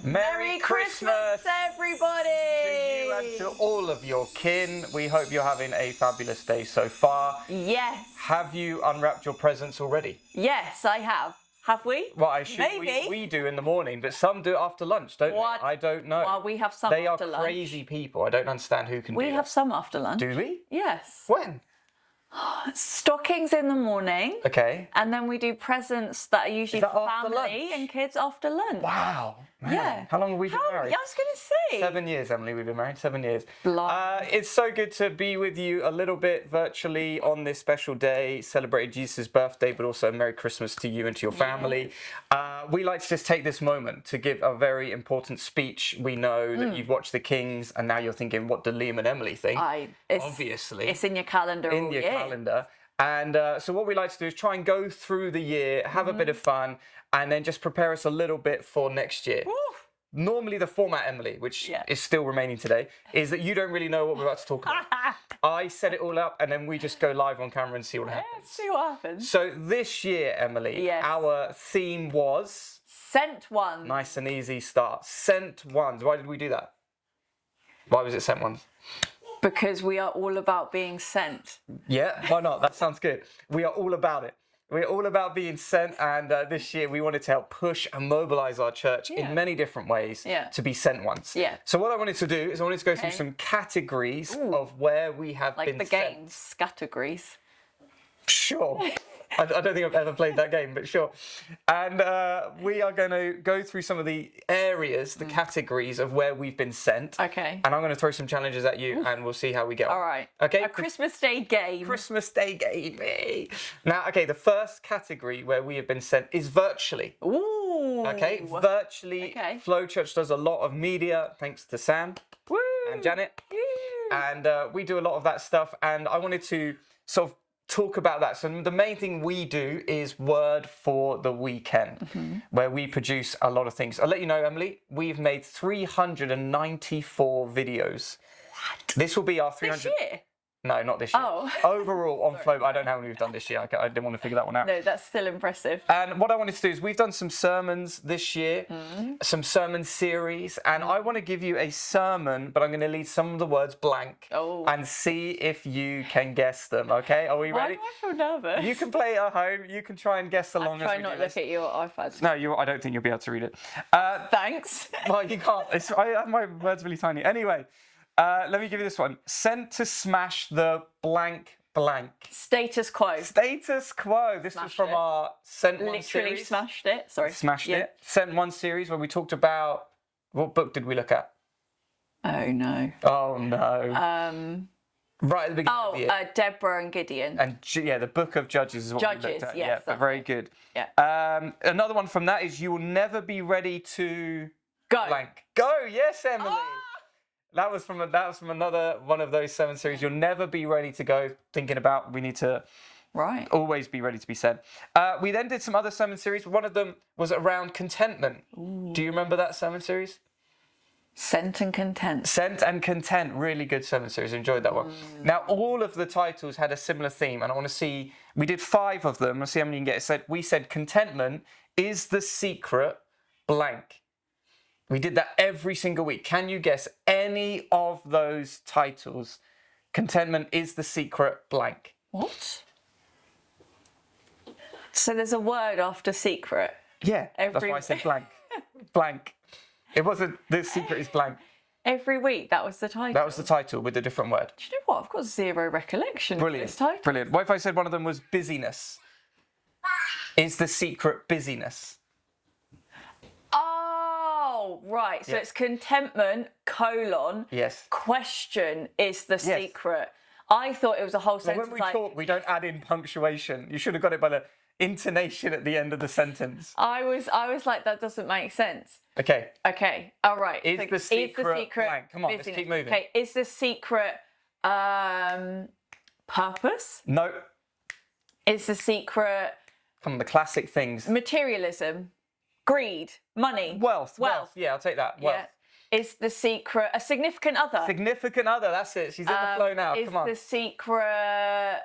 Merry Christmas, everybody! to you and to all of your kin. We hope you're having a fabulous day so far. Yes. Have you unwrapped your presents already? Yes, I have. Have we? Well, I assume Maybe. we do in the morning, but some do it after lunch, don't What? they? I don't know. Well, we have some They after are lunch. crazy people. I don't understand who can do We have that. some after lunch. Do we? Yes. When? Stockings in the morning. Okay. And then we do presents that are usually that for after family lunch? and kids after lunch. Wow. Man. Yeah. How long have we been married? I was going to say. 7 years, Emily, we've been married, 7 years. Blimey. It's so good to be with you a little bit virtually on this special day, celebrating Jesus' birthday, but also Merry Christmas to you and to your family. We like to just take this moment to give a very important speech. We know that you've watched The Kings, and now you're thinking, what do Liam and Emily think? Obviously. It's in your calendar In all your year. calendar. And so what we like to do is try and go through the year, have a bit of fun, and then just prepare us a little bit for next year. Woo. Normally the format, Emily, which is still remaining today, is that you don't really know what we're about to talk about. I set it all up and then we just go live on camera and see what happens. Let's see what happens. So this year, Emily, our theme was... Sent ones. Nice and easy start. Sent ones. Why did we do that? Why was it sent ones? Because we are all about being sent. Yeah, why not? That sounds good. We are all about it. We're all about being sent, and this year we wanted to help push and mobilise our church in many different ways to be sent ones. Yeah. So what I wanted to do is I wanted to go through some categories of where we have been Like the sent. games, categories. Sure. I don't think I've ever played that game, but sure. And we are going to go through some of the areas, the categories of where we've been sent. Okay. And I'm going to throw some challenges at you, and we'll see how we get on. All right. Okay. A Christmas Day game. Christmas Day game. Now, okay, the first category where we have been sent is virtually. Ooh. Okay, virtually. Okay. Flow Church does a lot of media, thanks to Sam Woo. and Janet. Woo. And we do a lot of that stuff. And I wanted to sort of talk about that. So the main thing we do is Word for the Weekend, where we produce a lot of things. I'll let you know, Emily, we've made 394 videos. What? This will be our 300... This year? No, not this year. Oh. Overall, on Flow, I don't know how many we've done this year. I didn't want to figure that one out. No, that's still impressive. And what I wanted to do is we've done some sermons this year, some sermon series, and I want to give you a sermon, but I'm going to leave some of the words blank and see if you can guess them, okay? Are we ready? Why do I feel nervous? You can play at home. You can try and guess along as Try we not do look this. at your iPad. No, I don't think you'll be able to read it. Thanks. Well, you can't. My word's really tiny. Anyway, let me give you this one. Sent to smash the blank blank. Status quo. Status quo. This was from our Sent One Literally series. smashed it. Sorry. Smashed it. Sent One series where we talked about... What book did we look at? Oh, no. Oh, no. Right at the beginning of the year. Deborah and Gideon. And the book of Judges is what we looked at. Yes, but very good. Yeah. Another one from that is you will never be ready to... Go. Blank. Go, yes, Emily. That was from another one of those 7 series. You'll never be ready to go, thinking about we need to always be ready to be sent. We then did some other sermon series. One of them was around contentment. Ooh. Do you remember that sermon series? Sent and Content. Sent and Content. Really good sermon series. I enjoyed that one. Now, all of the titles had a similar theme, and I want to see... We did 5 of them. Let's see how many you can get. We said contentment is the secret blank. We did that every single week. Can you guess any of those titles? Contentment is the secret blank. What? So there's a word after secret. Yeah, that's why I said blank. Blank. It wasn't, the secret is blank. Every week, that was the title. That was the title with a different word. Do you know what? I've got zero recollection of this title. Brilliant. What if I said one of them was busyness? Is the secret busyness? Oh, right. So it's contentment, : Yes. question is the secret. I thought it was a whole sentence. When we talk, we don't add in punctuation. You should have got it by the intonation at the end of the sentence. I was like, that doesn't make sense. Okay. Okay. All right. Is the secret blank? Come on, let's keep moving. Okay. Is the secret purpose? No. Is the secret Come on, the classic things. materialism? Greed? Money? Wealth. Yeah, I'll take that. Wealth. Yeah. Is the secret a significant other? Significant other, that's it. She's in the flow now. Come on. Is the secret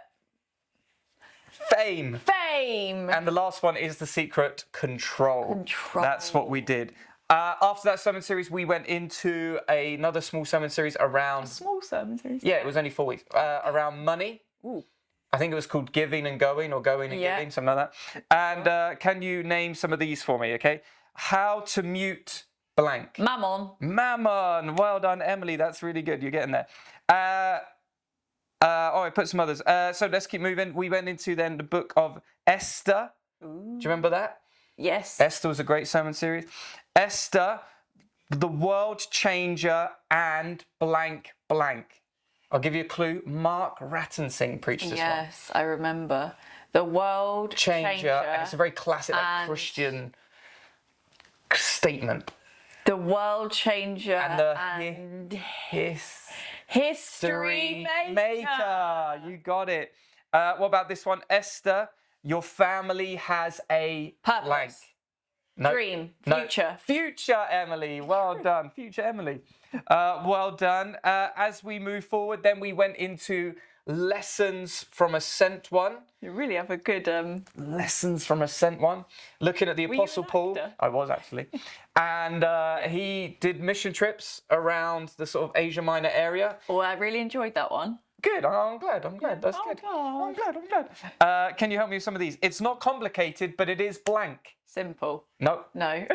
fame? fame? And the last one is the secret control. Control. That's what we did. After that sermon series, we went into another small sermon series around... Small sermon series? Yeah, it was only 4 weeks. Around money. Ooh. I think it was called Giving and Going, or Going and Giving, something like that. And can you name some of these for me, okay? How to mute blank. Mammon. Mammon. Well done, Emily. That's really good. You're getting there. I put some others. So let's keep moving. We went into then the book of Esther. Ooh. Do you remember that? Yes. Esther was a great sermon series. Esther, the world changer, and blank blank. I'll give you a clue. Mark Rattensing preached this one. Yes, I remember. The world changer. And it's a very classic Christian statement. The world changer and history maker. You got it. What about this one? Esther, your family has a purpose. Blank. No, Dream. Future. No. Future, Emily. Well done. Future, Emily. Well done. As we move forward, then we went into lessons from a sent one. You really have a good... Lessons from a sent one. Looking at the Apostle Paul. I was actually. And he did mission trips around the sort of Asia Minor area. Oh, I really enjoyed that one. Good. I'm glad. That's good. I'm glad. Can you help me with some of these? It's not complicated, but it is blank. Simple. No. No.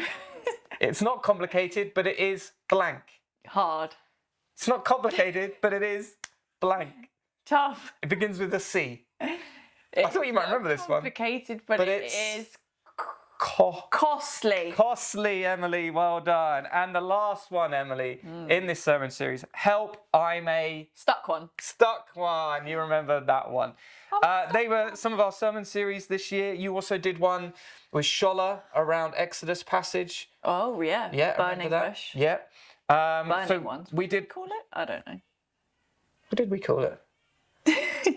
It's not complicated, but it is blank. Hard. It's not complicated, but it is blank. Tough. It begins with a C. I thought you might remember this one. Complicated, but it is costly. Costly, Emily. Well done. And the last one, Emily, in this sermon series, help, I'm a... Stuck one. Stuck one. You remember that one. They were some of our sermon series this year. You also did one with Shola around Exodus passage. Oh, yeah. Yeah. Burning bush. Yeah. Burning ones. We did... Call it? I don't know. What did we call it?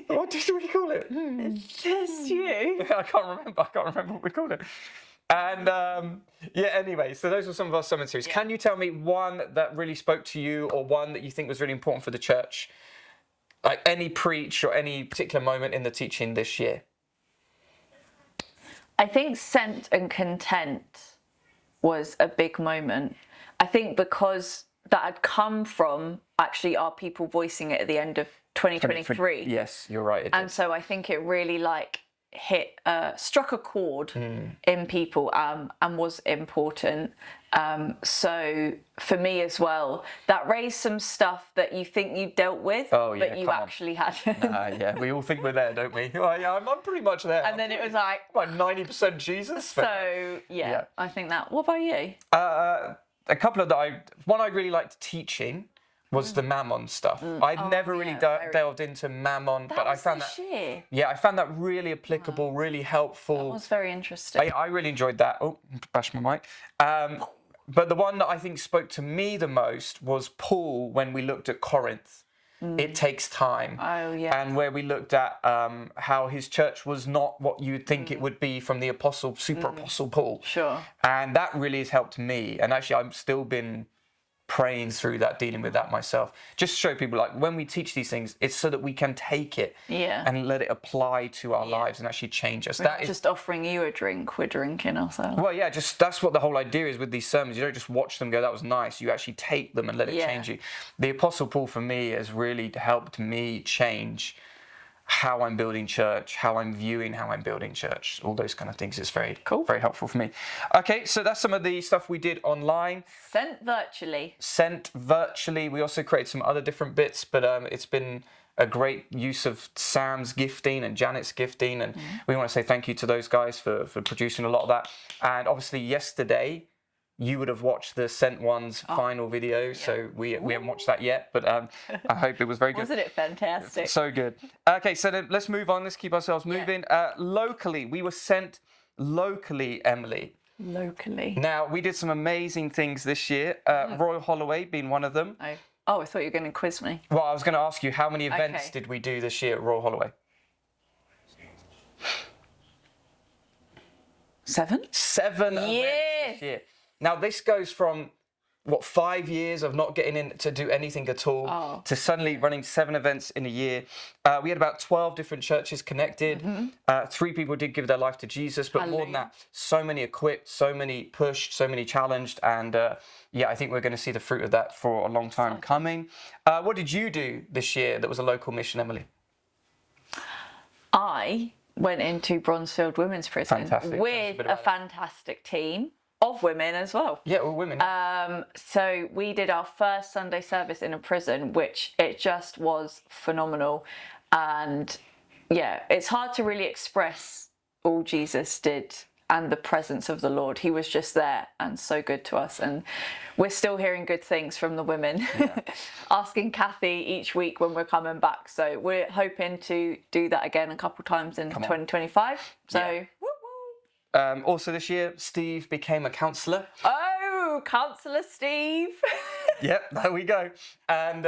What did we call it? It's just you. I can't remember what we called it. And anyway, so those were some of our sermon series. Yeah. Can you tell me one that really spoke to you, or one that you think was really important for the church? Like any preach or any particular moment in the teaching this year? I think sent and content was a big moment. I think because that had come from actually our people voicing it at the end of 2023. Yes, you're right. And so I think it really struck a chord in people and was important. So for me as well, that raised some stuff that you think you dealt with, but you actually hadn't. Yeah, we all think we're there, don't we? Well, yeah, I'm pretty much there. And then it was like 90% Jesus. So yeah, I think that. What about you? A couple of one I really liked teaching was the Mammon stuff. I'd never really delved into Mammon, but I found that I found that really applicable, really helpful. That was very interesting. I really enjoyed that. Oh, bash my mic. But the one that I think spoke to me the most was Paul when we looked at Corinth. It takes time. Oh, yeah. And where we looked at how his church was not what you would think it would be from the super apostle Paul. Sure. And that really has helped me. And actually, I've still been praying through that, dealing with that myself. Just to show people, like, when we teach these things, it's so that we can take it and let it apply to our lives and actually change us. We're just offering you a drink, we're drinking ourselves. Well, yeah, that's what the whole idea is with these sermons. You don't just watch them go, that was nice. You actually take them and let it change you. The Apostle Paul, for me, has really helped me change how I'm building church, how I'm viewing how I'm building church, all those kind of things. It's very cool, very helpful for me. Okay, so that's some of the stuff we did online. Sent virtually. We also created some other different bits, but it's been a great use of Sam's gifting and Janet's gifting, and we want to say thank you to those guys for producing a lot of that. And obviously yesterday, you would have watched the Sent One's final video, so we haven't watched that yet, but I hope it was very good. Wasn't it fantastic? So good. Okay, so then let's move on. Let's keep ourselves moving. Locally, we were sent locally, Emily. Locally. Now, we did some amazing things this year, Royal Holloway being one of them. Oh, I thought you were going to quiz me. Well, I was going to ask you, how many events did we do this year at Royal Holloway? 7? 7 events this year. Now, this goes from 5 years of not getting in to do anything at all, to suddenly running 7 events in a year. We had about 12 different churches connected. 3 people did give their life to Jesus, but more than that, so many equipped, so many pushed, so many challenged. And I think we're going to see the fruit of that for a long time coming. What did you do this year that was a local mission, Emily? I went into Bronzefield Women's Prison with a fantastic team of women as well. Yeah, all women. So we did our first Sunday service in a prison, which it just was phenomenal. And yeah, it's hard to really express all Jesus did and the presence of the Lord. He was just there and so good to us. And we're still hearing good things from the women, asking Kathy each week when we're coming back. So we're hoping to do that again a couple times in 2025. So also this year, Steve became a counsellor. Oh, Counsellor Steve. Yep, there we go. And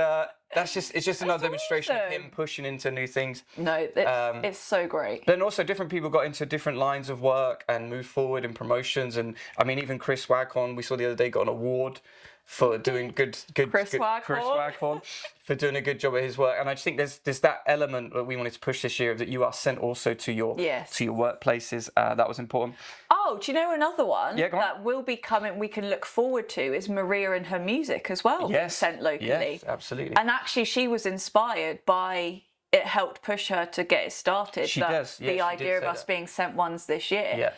it's just another demonstration of him pushing into new things. No, it's so great. Then also different people got into different lines of work and moved forward in promotions. And I mean, even Chris Waghorn, we saw the other day, got an award for doing good Chris Waghorn for doing a good job at his work. And I just think there's that element that we wanted to push this year, that you are sent also to your workplaces. That was important. Oh, do you know another one that will be coming, we can look forward to, is Maria and her music as well. Yes, sent locally. Yes, absolutely. And actually she was inspired by, it helped push her to get it started. She does. Yeah, the idea of us being sent ones this year. Yeah.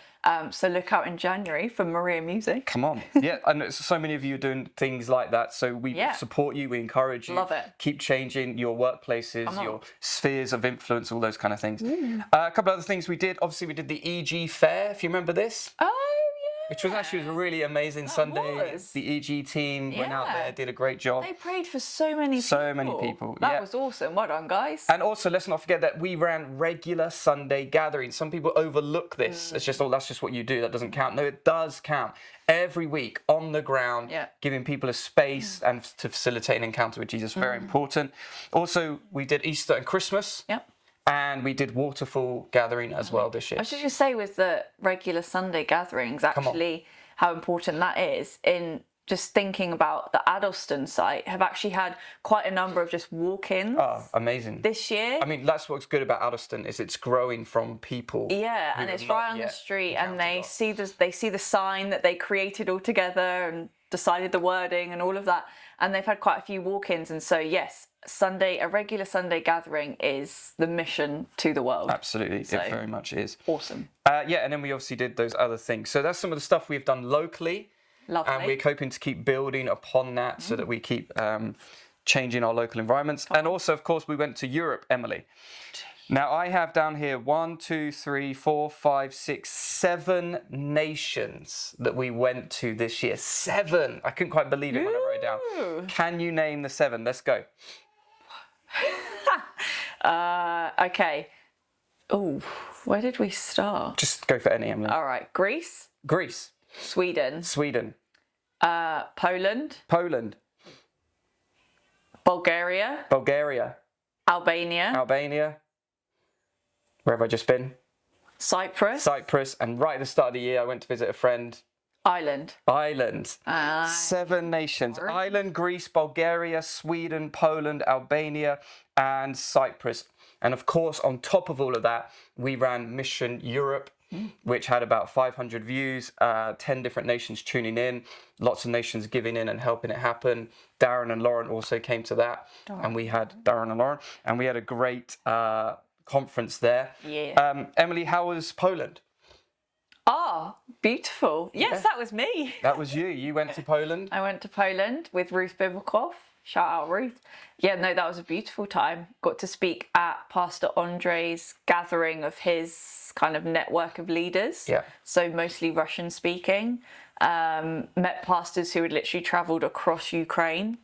So look out in January for Maria Music. Come on. Yeah, and so many of you are doing things like that. So we support you, we encourage you. Love it. Keep changing your workplaces, your spheres of influence, all those kind of things. A couple of other things we did. Obviously, we did the EG Fair, if you remember this. Oh, yeah. Which was actually a really amazing Sunday. The EG team went out there, did a great job. They prayed for so many people. So many people. That was awesome. Well done, guys. And also, let's not forget that we ran regular Sunday gatherings. Some people overlook this. It's just, that's just what you do. That doesn't count. No, it does count. Every week on the ground, giving people a space and to facilitate an encounter with Jesus. Very important. Also, we did Easter and Christmas. Yep. And we did waterfall gathering as well this year. I was just going to say, with the regular Sunday gatherings, actually, how important that is in just thinking about the Addleston site, have actually had quite a number of just walk-ins. Oh, amazing. This year. I mean, that's what's good about Addleston, is it's growing from people. Yeah, and it's right on the street, and they see the sign that they created all together and decided the wording and all of that. And they've had quite a few walk-ins, and so yes, a regular Sunday gathering is the mission to the world. Absolutely, so, it very much is. Awesome. And then we obviously did those other things. So that's some of the stuff we've done locally. Lovely. And we're hoping to keep building upon that so that we keep changing our local environments. And also, of course, we went to Europe, Emily. Now, I have down here 1, 2, 3, 4, 5, 6, 7 nations that we went to this year. 7! I couldn't quite believe it when I wrote it down. Can you name the 7? Let's go. Okay. Oh, where did we start? Just go for any, Emily. All right. Greece. Sweden. Poland. Bulgaria. Albania. Where have I just been? Cyprus. And right at the start of the year, I went to visit a friend. Ireland. 7 nations. Ireland, Greece, Bulgaria, Sweden, Poland, Albania, and Cyprus. And of course, on top of all of that, we ran Mission Europe, which had about 500 views, 10 different nations tuning in, lots of nations giving in and helping it happen. Darren and Lauren also came to that. And we had a great conference there. Yeah. Emily, how was Poland? Oh, beautiful. Yes, that was me. That was you. You went to Poland? I went to Poland with Ruth Biblikoff. Shout out, Ruth. Yeah, no, that was a beautiful time. Got to speak at Pastor Andre's gathering of his kind of network of leaders. Yeah. So mostly Russian speaking. Met pastors who had literally travelled across Ukraine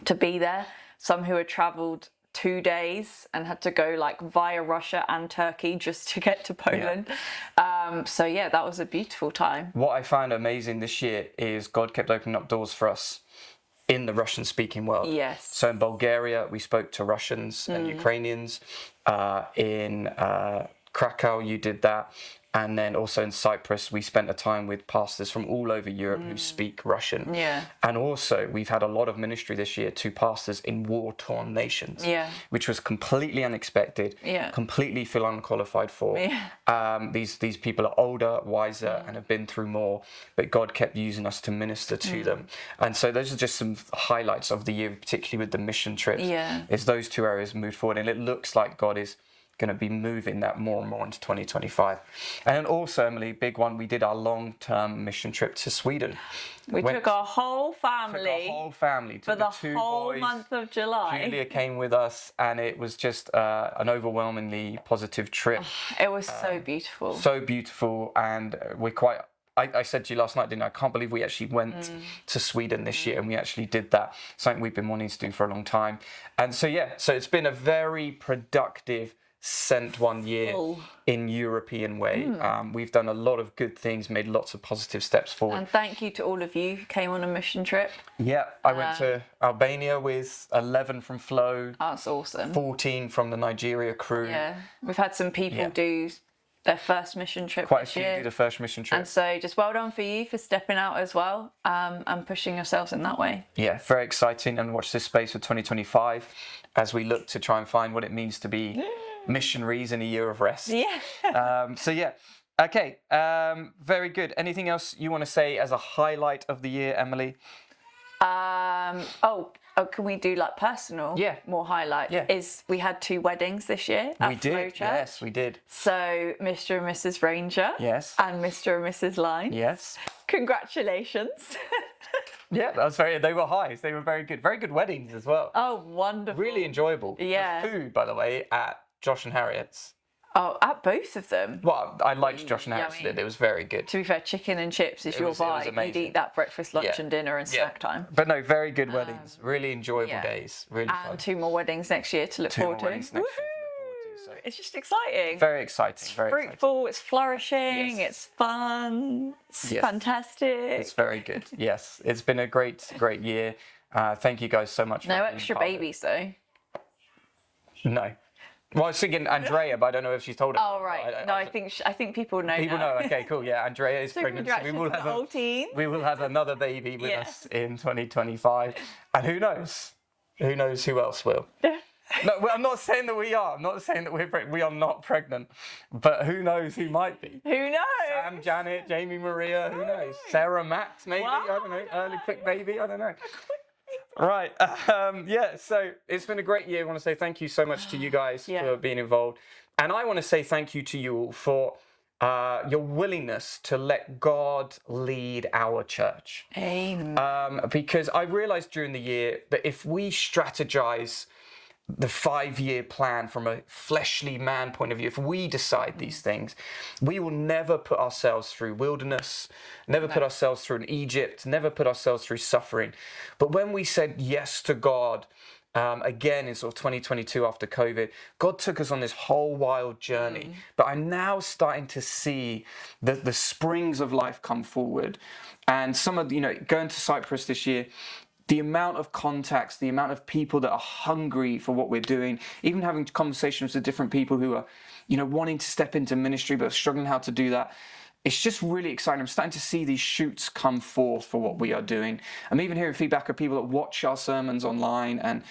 to be there. Some who had travelled 2 days and had to go like via Russia and Turkey just to get to Poland. So yeah, that was a beautiful time. What I found amazing this year is God kept opening up doors for us in the Russian speaking world. Yes. So in Bulgaria, we spoke to Russians and Ukrainians. In Krakow, you did that. And then also in Cyprus, we spent a time with pastors from all over Europe who speak Russian. Yeah. And also, we've had a lot of ministry this year to pastors in war-torn nations, which was completely unexpected, completely feel unqualified for. These people are older, wiser, and have been through more, but God kept using us to minister to them. And so those are just some highlights of the year, particularly with the mission trips, is those two areas moved forward. And it looks like God is going to be moving that more and more into 2025. And then also, Emily, big one, we did our long-term mission trip to Sweden. We took our whole family for the two whole boys. month of July. Julia came with us, and it was just an overwhelmingly positive trip. It was so beautiful. So beautiful, and we're quite... I said to you last night, didn't I? I can't believe we actually went to Sweden this year, and we actually did that. Something we've been wanting to do for a long time. And so, so it's been a very productive sent one year in European way. We've done a lot of good things, made lots of positive steps forward. And thank you to all of you who came on a mission trip. Yeah, I went to Albania with 11 from Flow. That's awesome. 14 from the Nigeria crew. Yeah, we've had some people do their first mission trip Quite a this few year. did a first mission trip. And so just well done for you for stepping out as well and pushing yourselves in that way. Yeah, very exciting. And watch this space for 2025 as we look to try and find what it means to be missionaries in a year of rest. Okay, very good. Anything else you want to say as a highlight of the year, Emily? Can we do like personal? More highlight. Is we had 2 weddings this year at We did. Flow Church. Yes, we did. So Mr. and Mrs. Ranger. Yes. And Mr. and Mrs. Line. Yes. Congratulations. Yeah, that was they were highs. They were very good. Very good weddings as well. Oh, wonderful. Really enjoyable. Yeah. The food, by the way, at Josh and Harriet's. Oh, at both of them. Well, I liked Josh and Harriet's. It was very good. To be fair, chicken and chips is your vibe. You'd eat that breakfast, lunch and dinner and snack time. But no, very good weddings. Really enjoyable days. Really fun. And 2 more weddings next year to look forward to. So it's just exciting. Very exciting. It's fruitful, it's flourishing, it's fun, it's fantastic. It's very good. Yes, it's been a great year. Thank you guys so much. No extra babies though. No. Well, I was thinking Andrea, but I don't know if she's told her. Oh right. I think people know. People know. Okay, cool. Yeah, Andrea is so pregnant. So we will have another baby with us in 2025, and who knows? Who knows who else will? No, I'm not saying that we are. I'm not saying that we are not pregnant, but who knows who might be? Who knows? Sam, Janet, Jamie, Maria. Who knows? Sarah, Max, maybe. Wow. I don't know. Early quick baby. I don't know. Right. So it's been a great year. I want to say thank you so much to you guys for being involved. And I want to say thank you to you all for your willingness to let God lead our church. Amen. Because I realized during the year that if we strategize the 5-year plan from a fleshly man point of view, if we decide these things, we will never put ourselves through wilderness, never put ourselves through an Egypt, never put ourselves through suffering. But when we said yes to God, again in sort of 2022 after COVID, God took us on this whole wild journey. But I'm now starting to see the springs of life come forward. And some of, going to Cyprus this year, the amount of contacts, the amount of people that are hungry for what we're doing, even having conversations with different people who are, wanting to step into ministry but struggling how to do that. It's just really exciting. I'm starting to see these shoots come forth for what we are doing. I'm even hearing feedback of people that watch our sermons online and,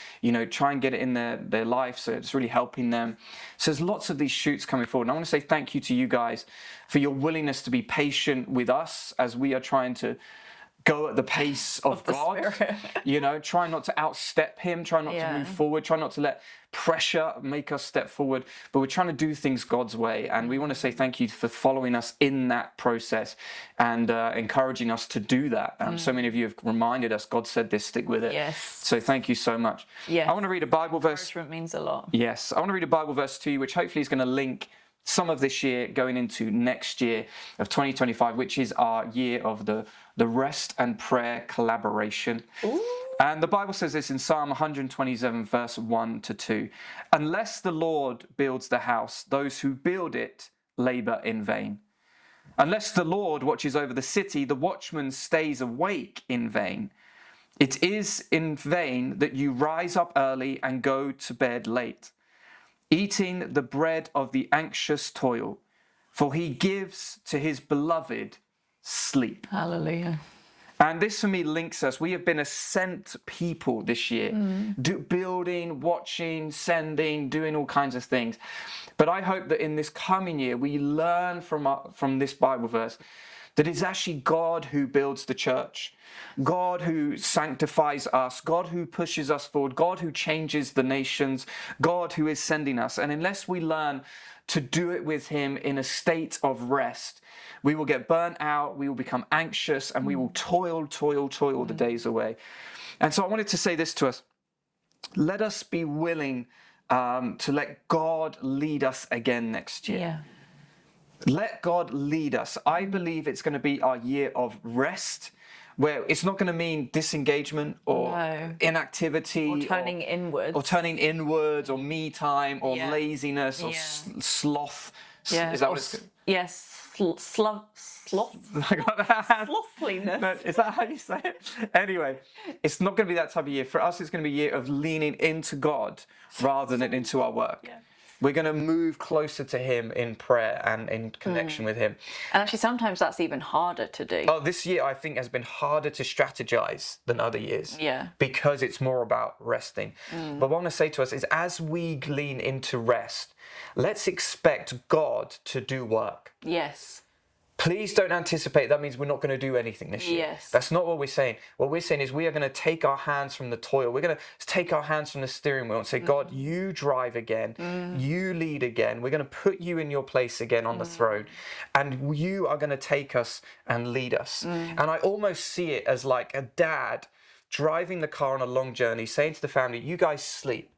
try and get it in their life. So it's really helping them. So there's lots of these shoots coming forward. And I want to say thank you to you guys for your willingness to be patient with us as we are trying to go at the pace of God, try not to outstep him, try not to move forward, try not to let pressure make us step forward, but we're trying to do things God's way. And we want to say thank you for following us in that process and encouraging us to do that. So many of you have reminded us, God said this, stick with it. Yes. So thank you so much. Yes. I want to read a Bible verse. Encouragement means a lot. Yes. I want to read a Bible verse to you, which hopefully is going to link some of this year going into next year of 2025, which is our year of the rest and prayer collaboration. Ooh. And the Bible says this in Psalm 127, verse 1-2. Unless the Lord builds the house, those who build it labor in vain. Unless the Lord watches over the city, the watchman stays awake in vain. It is in vain that you rise up early and go to bed late, eating the bread of the anxious toil, for he gives to his beloved sleep. Hallelujah. And this for me links us. We have been a sent people this year, building, watching, sending, doing all kinds of things. But I hope that in this coming year, we learn from this Bible verse that it's actually God who builds the church, God who sanctifies us, God who pushes us forward, God who changes the nations, God who is sending us. And unless we learn to do it with him in a state of rest, we will get burnt out, we will become anxious, and we will toil the days away. And so I wanted to say this to us. Let us be willing to let God lead us again next year. Yeah. Let God lead us. I believe it's going to be our year of rest, where it's not going to mean disengagement or inactivity. Or turning inwards. Or turning inwards, or me time, or laziness, or sloth. Yeah. Is that what it's... Yes. Slothliness. No, is that how you say it? Anyway, it's not going to be that type of year. For us, it's going to be a year of leaning into God rather than into our work. Yeah. We're going to move closer to him in prayer and in connection with him. And actually, sometimes that's even harder to do. Oh, this year, I think, has been harder to strategize than other years. Yeah. Because it's more about resting. But what I want to say to us is, as we lean into rest, let's expect God to do work. Yes. Please don't anticipate that means we're not going to do anything this year. Yes. That's not what we're saying. What we're saying is we are going to take our hands from the toil. We're going to take our hands from the steering wheel and say, God, you drive again. You lead again. We're going to put you in your place again on the throne. And you are going to take us and lead us. And I almost see it as like a dad driving the car on a long journey, saying to the family, you guys sleep.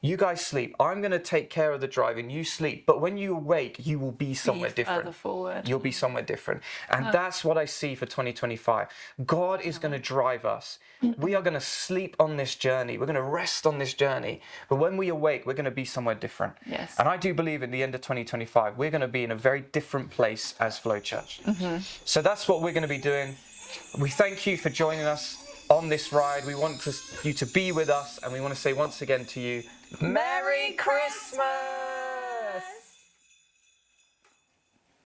You guys sleep. I'm going to take care of the driving. You sleep. But when you awake, you will be somewhere different. Further forward. You'll be somewhere different. And that's what I see for 2025. God is going to drive us. We are going to sleep on this journey. We're going to rest on this journey. But when we awake, we're going to be somewhere different. Yes. And I do believe at the end of 2025, we're going to be in a very different place as Flow Church. So that's what we're going to be doing. We thank you for joining us on this ride. We want you to be with us, and we want to say once again to you, Merry Christmas!